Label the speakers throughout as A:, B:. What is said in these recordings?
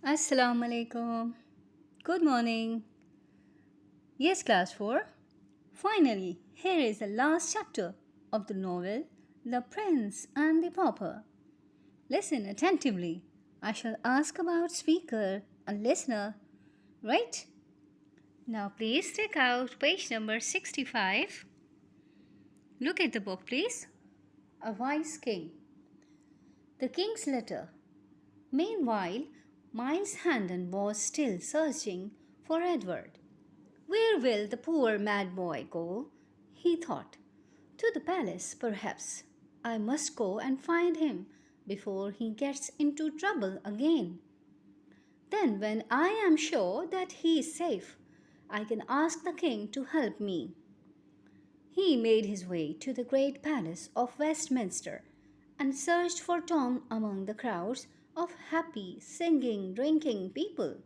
A: Assalamu alaikum. Good morning. Yes, class 4. Finally, here is the last chapter of the novel The Prince and the Pauper. Listen attentively. I shall ask about speaker and listener, right? Now please take out page number 65. Look at the book, please. A Wise King. The King's Letter. Meanwhile, Miles Handon was still searching for Edward. Where will the poor mad boy go? He thought. To the palace, perhaps. I must go and find him before he gets into trouble again. Then, when I am sure that he is safe, I can ask the king to help me. He made his way to the great palace of Westminster and searched for Tom among the crowds of happy, singing, drinking people.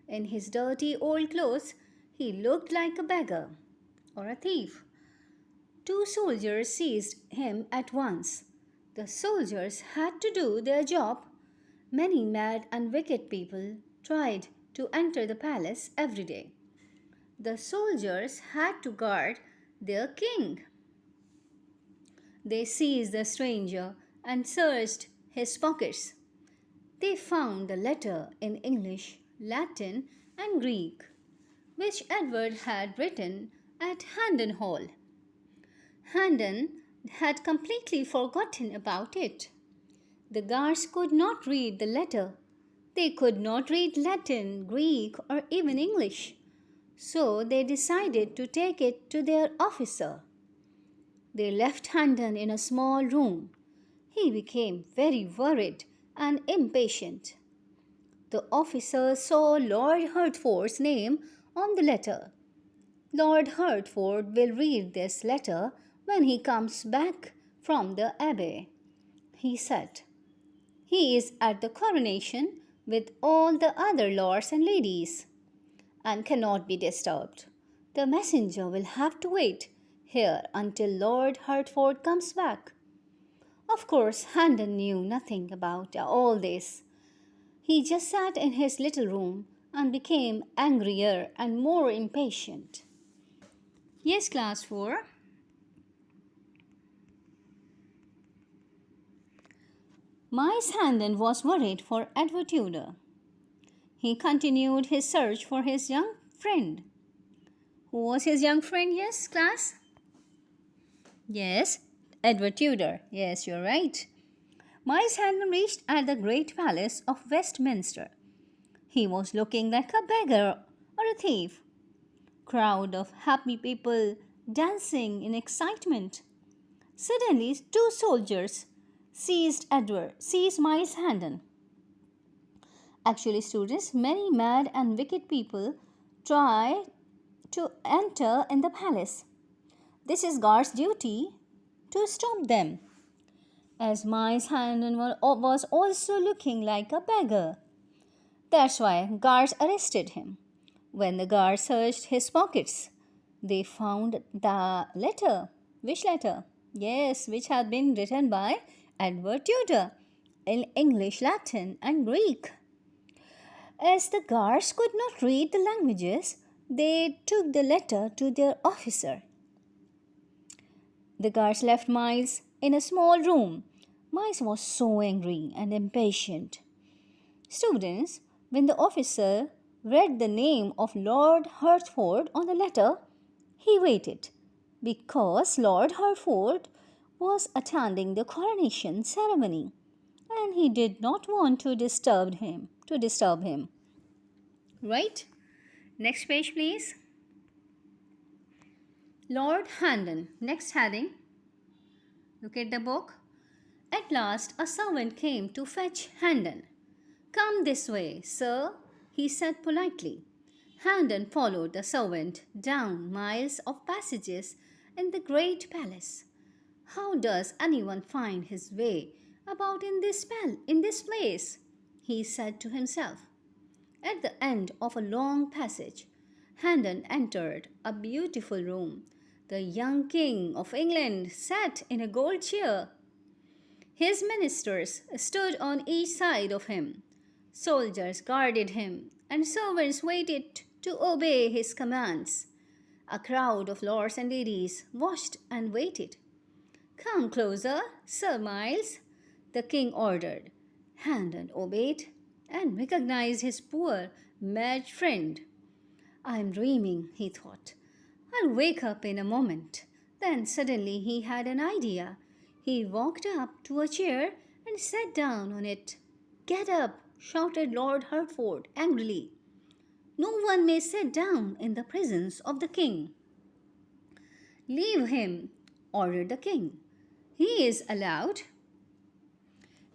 A: In his dirty old clothes, he looked like a beggar or a thief. Two soldiers seized him at once. The soldiers had to do their job. Many mad and wicked people tried to enter the palace every day. The soldiers had to guard their king. They seized the stranger and searched his pockets. They found the letter in English, Latin, and Greek, which Edward had written at Handon Hall. Handon had completely forgotten about it. The guards could not read the letter. They could not read Latin, Greek, or even English. So they decided to take it to their officer. They left Handon in a small room. He became very worried and impatient. The officer saw Lord Hertford's name on the letter. Lord Hertford will read this letter when he comes back from the Abbey, he said. He is at the coronation with all the other lords and ladies and cannot be disturbed. The messenger will have to wait here until Lord Hertford comes back. Of course, Handon knew nothing about all this. He just sat in his little room and became angrier and more impatient. Yes, class 4. Miles Handon was worried for Edward Tudor. He continued his search for his young friend. Who was his young friend? Yes, class? Yes, Edward Tudor. Yes, you're right. Miles Handon reached at the great palace of Westminster. He was looking like a beggar or a thief. Crowd of happy people dancing in excitement. Suddenly, two soldiers seized Miles Handon. Actually, students, many mad and wicked people try to enter in the palace. This is guard's duty to stop them. As Miles Handon was also looking like a beggar. That's why guards arrested him. When the guards searched his pockets, they found the letter. Which letter? Yes, which had been written by Edward Tudor in English, Latin, and Greek. As the guards could not read the languages, they took the letter to their officer. The guards left Miles in a small room. Miles was so angry and impatient. Students, when the officer read the name of Lord Hertford on the letter, he waited because Lord Hertford was attending the coronation ceremony and he did not want to disturb him. Right? Next page, please. Lord Handon. Next heading. Look at the book. At last, a servant came to fetch Handon. Come this way, sir, he said politely. Handon followed the servant down miles of passages in the great palace. How does anyone find his way about in this place? He said to himself. At the end of a long passage, Handon entered a beautiful room. The young King of England sat in a gold chair. His ministers stood on each side of him. Soldiers guarded him, and servants waited to obey his commands. A crowd of lords and ladies watched and waited. Come closer, Sir Miles, the king ordered. Handon obeyed and recognized his poor, mad friend. I'm dreaming, he thought. I'll wake up in a moment. Then suddenly he had an idea. He walked up to a chair and sat down on it. Get up, shouted Lord Hertford angrily. No one may sit down in the presence of the king. Leave him, ordered the king. He is allowed.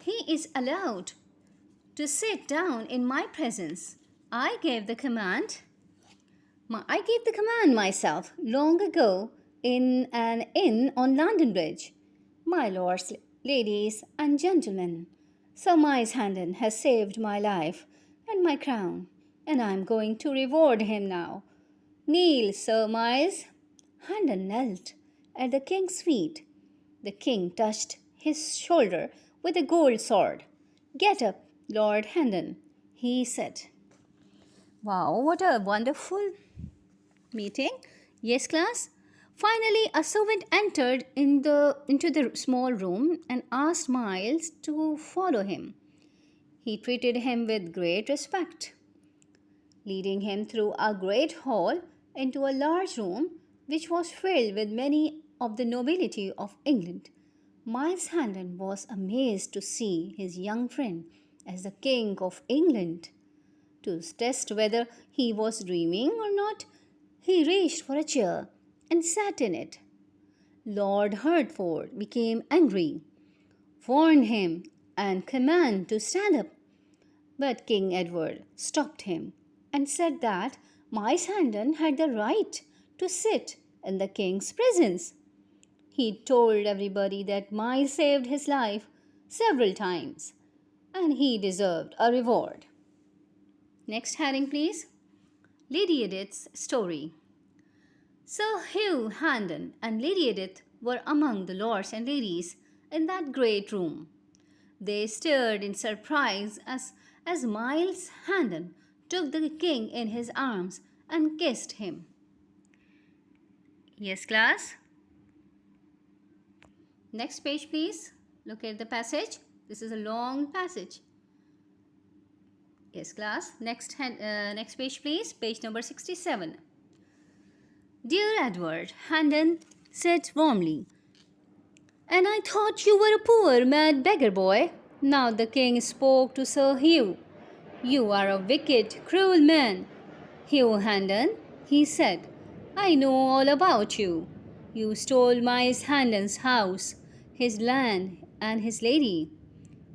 A: He is allowed to sit down in my presence. I gave the command. I gave the command myself long ago in an inn on London Bridge. My lords, ladies, and gentlemen, Sir Miles Handon has saved my life and my crown, and I am going to reward him now. Kneel, Sir Miles. Handon knelt at the king's feet. The king touched his shoulder with a gold sword. Get up, Lord Handon, he said. Wow, what a wonderful meeting. Yes, class. Finally, a servant entered into the small room and asked Miles to follow him. He treated him with great respect, leading him through a great hall into a large room which was filled with many of the nobility of England. Miles Handon was amazed to see his young friend as the King of England. To test whether he was dreaming or not, he reached for a chair and sat in it. Lord Hertford became angry, warned him, and commanded to stand up. But King Edward stopped him and said that Miles Handon had the right to sit in the king's presence. He told everybody that Miles saved his life several times and he deserved a reward. Next heading, please. Lady Edith's story. Sir Hugh Handon and Lady Edith were among the lords and ladies in that great room. They stared in surprise as Miles Handon took the king in his arms and kissed him. Yes, class. Next page, please. Look at the passage. This is a long passage. Yes, class. Next page, please. Page number 67. Dear Edward, Handon said warmly, and I thought you were a poor, mad beggar boy. Now the king spoke to Sir Hugh. You are a wicked, cruel man. Hugh Handon, he said, I know all about you. You stole Miles Handon's house, his land, and his lady.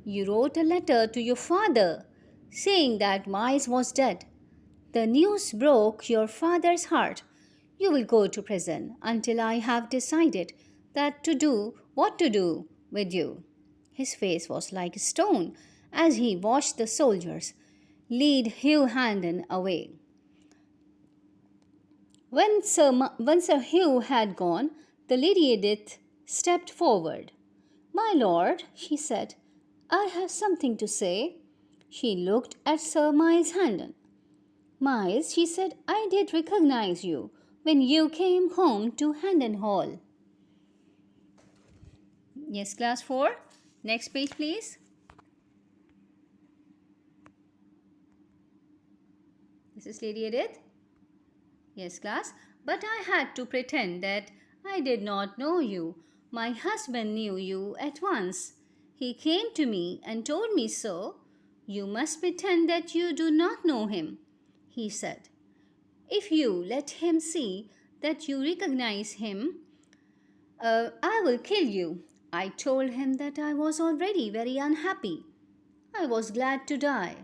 A: You wrote a letter to your father, saying that Miles was dead. The news broke your father's heart. You will go to prison until I have decided what to do with you. His face was like a stone as he watched the soldiers lead Hugh Handon away. When Sir Hugh had gone, the Lady Edith stepped forward. My lord, she said, I have something to say. She looked at Sir Miles Handon. Miles, she said, I did recognize you when you came home to Handon Hall. Yes, class 4. Next page, please. This is Lady Edith. Yes, class. But I had to pretend that I did not know you. My husband knew you at once. He came to me and told me so. You must pretend that you do not know him, he said. If you let him see that you recognize him, I will kill you. I told him that I was already very unhappy. I was glad to die.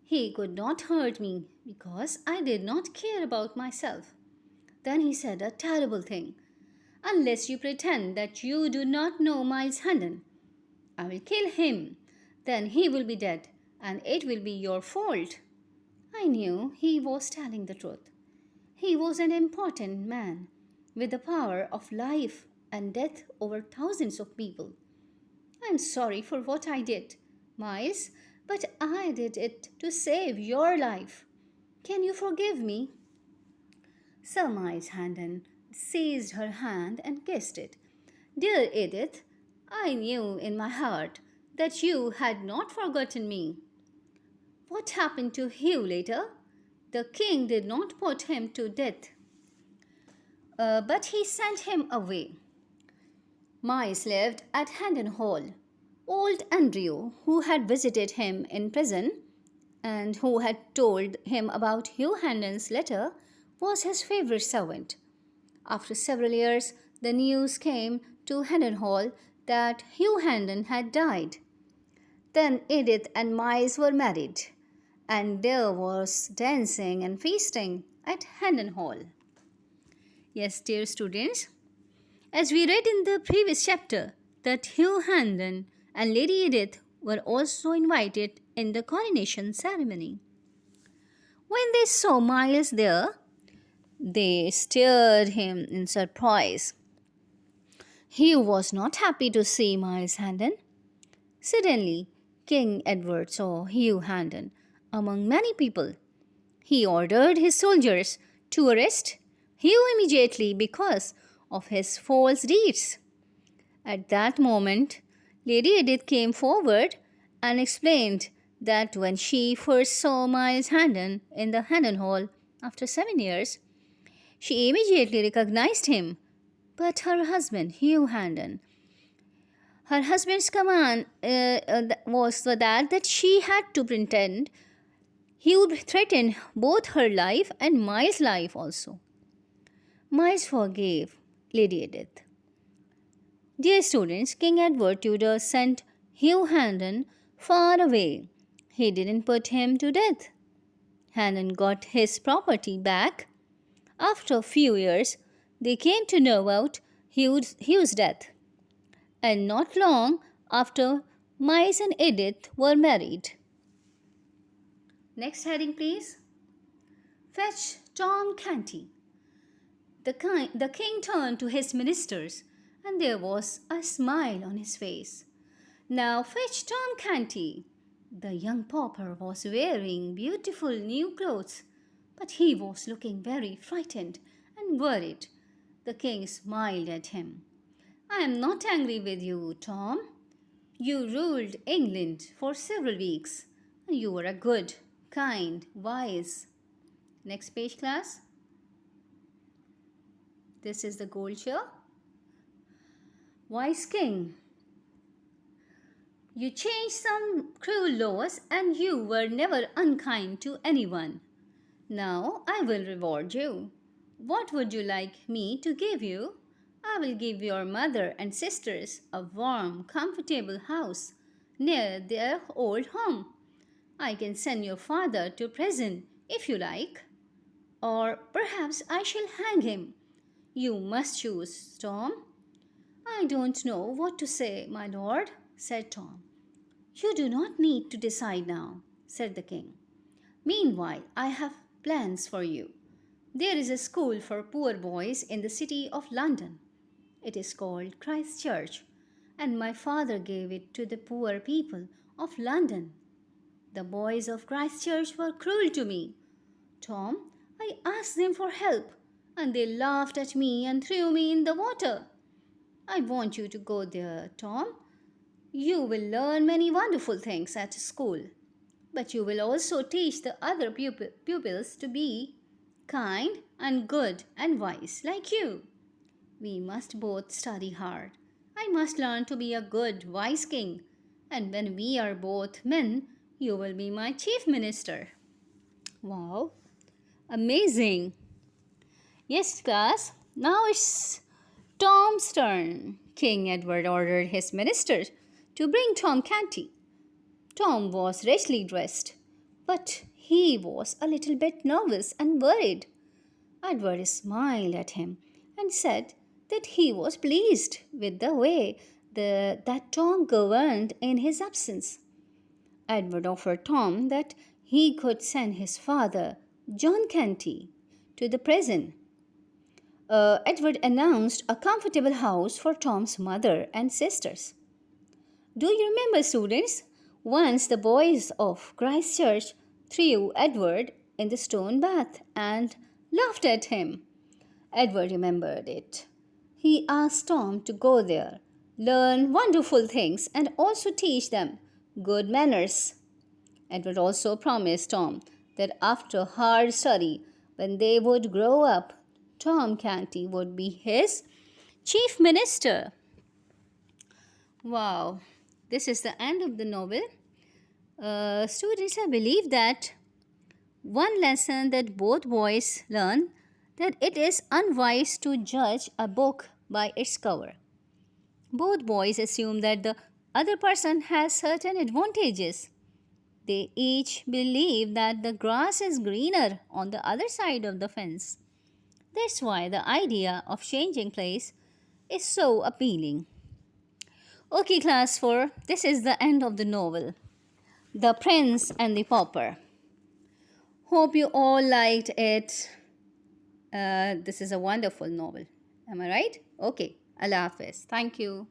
A: He could not hurt me because I did not care about myself. Then he said a terrible thing. Unless you pretend that you do not know Miles Handon, I will kill him. Then he will be dead, and it will be your fault. I knew he was telling the truth. He was an important man with the power of life and death over thousands of people. I am sorry for what I did, Miles, but I did it to save your life. Can you forgive me? Sir Miles Handon seized her hand and kissed it. Dear Edith, I knew in my heart that you had not forgotten me. What happened to Hugh later? The king did not put him to death, but he sent him away. Miles lived at Hendon Hall. Old Andrew, who had visited him in prison and who had told him about Hugh Hendon's letter, was his favorite servant. After several years, the news came to Hendon Hall that Hugh Hendon had died. Then Edith and Miles were married, and there was dancing and feasting at Hendon Hall. Yes, dear students, as we read in the previous chapter, that Hugh Hendon and Lady Edith were also invited in the coronation ceremony. When they saw Miles there, they stared him in surprise. Hugh was not happy to see Miles Hendon. Suddenly, King Edward saw Hugh Hendon among many people. He ordered his soldiers to arrest Hugh immediately because of his false deeds. At that moment, Lady Edith came forward and explained that when she first saw Miles Hendon in the Hendon Hall after 7 years, she immediately recognized him. But her husband, Hugh Hendon, her husband's command was that she had to pretend he would threaten both her life and Miles' life also. Miles forgave Lady Edith. Dear students, King Edward Tudor sent Hugh Hendon far away. He didn't put him to death. Hendon got his property back. After a few years, they came to know about Hugh's death. And not long after, Miles and Edith were married. Next heading, please. Fetch Tom Canty. The king turned to his ministers, and there was a smile on his face. Now fetch Tom Canty. The young pauper was wearing beautiful new clothes, but he was looking very frightened and worried. The king smiled at him. I am not angry with you, Tom. You ruled England for several weeks. You were a good, kind, wise. Next page, class. This is the gold chair. Wise king. You changed some cruel laws and you were never unkind to anyone. Now I will reward you. What would you like me to give you? I will give your mother and sisters a warm, comfortable house near their old home. I can send your father to prison if you like. Or perhaps I shall hang him. You must choose, Tom. I don't know what to say, my lord, said Tom. You do not need to decide now, said the king. Meanwhile, I have plans for you. There is a school for poor boys in the city of London. It is called Christ Church, and my father gave it to the poor people of London. The boys of Christ Church were cruel to me. Tom, I asked them for help, and they laughed at me and threw me in the water. I want you to go there, Tom. You will learn many wonderful things at school, but you will also teach the other pupils to be kind and good and wise like you. We must both study hard. I must learn to be a good, wise king, and when we are both men, you will be my chief minister. Wow, amazing. Yes, class, now it's Tom's turn. King Edward ordered his ministers to bring Tom Canty. Tom was richly dressed, but he was a little bit nervous and worried. Edward smiled at him and said that he was pleased with the way that Tom governed in his absence. Edward offered Tom that he could send his father, John Canty, to the prison. Edward announced a comfortable house for Tom's mother and sisters. Do you remember, students, Once the boys of Christchurch threw Edward in the stone bath and laughed at him. Edward remembered it. He asked Tom to go there, learn wonderful things, and also teach them good manners. Edward also promised Tom that after hard study, when they would grow up, Tom Canty would be his chief minister. Wow, this is the end of the novel. Students, I believe that one lesson that both boys learn that it is unwise to judge a book by its cover. Both boys assume that the other person has certain advantages. They each believe that the grass is greener on the other side of the fence. That's why the idea of changing place is so appealing. Okay, class 4, this is the end of the novel, The Prince and the Pauper. Hope you all liked it. This is a wonderful novel. Am I right? Okay. Allah Hafiz. Thank you.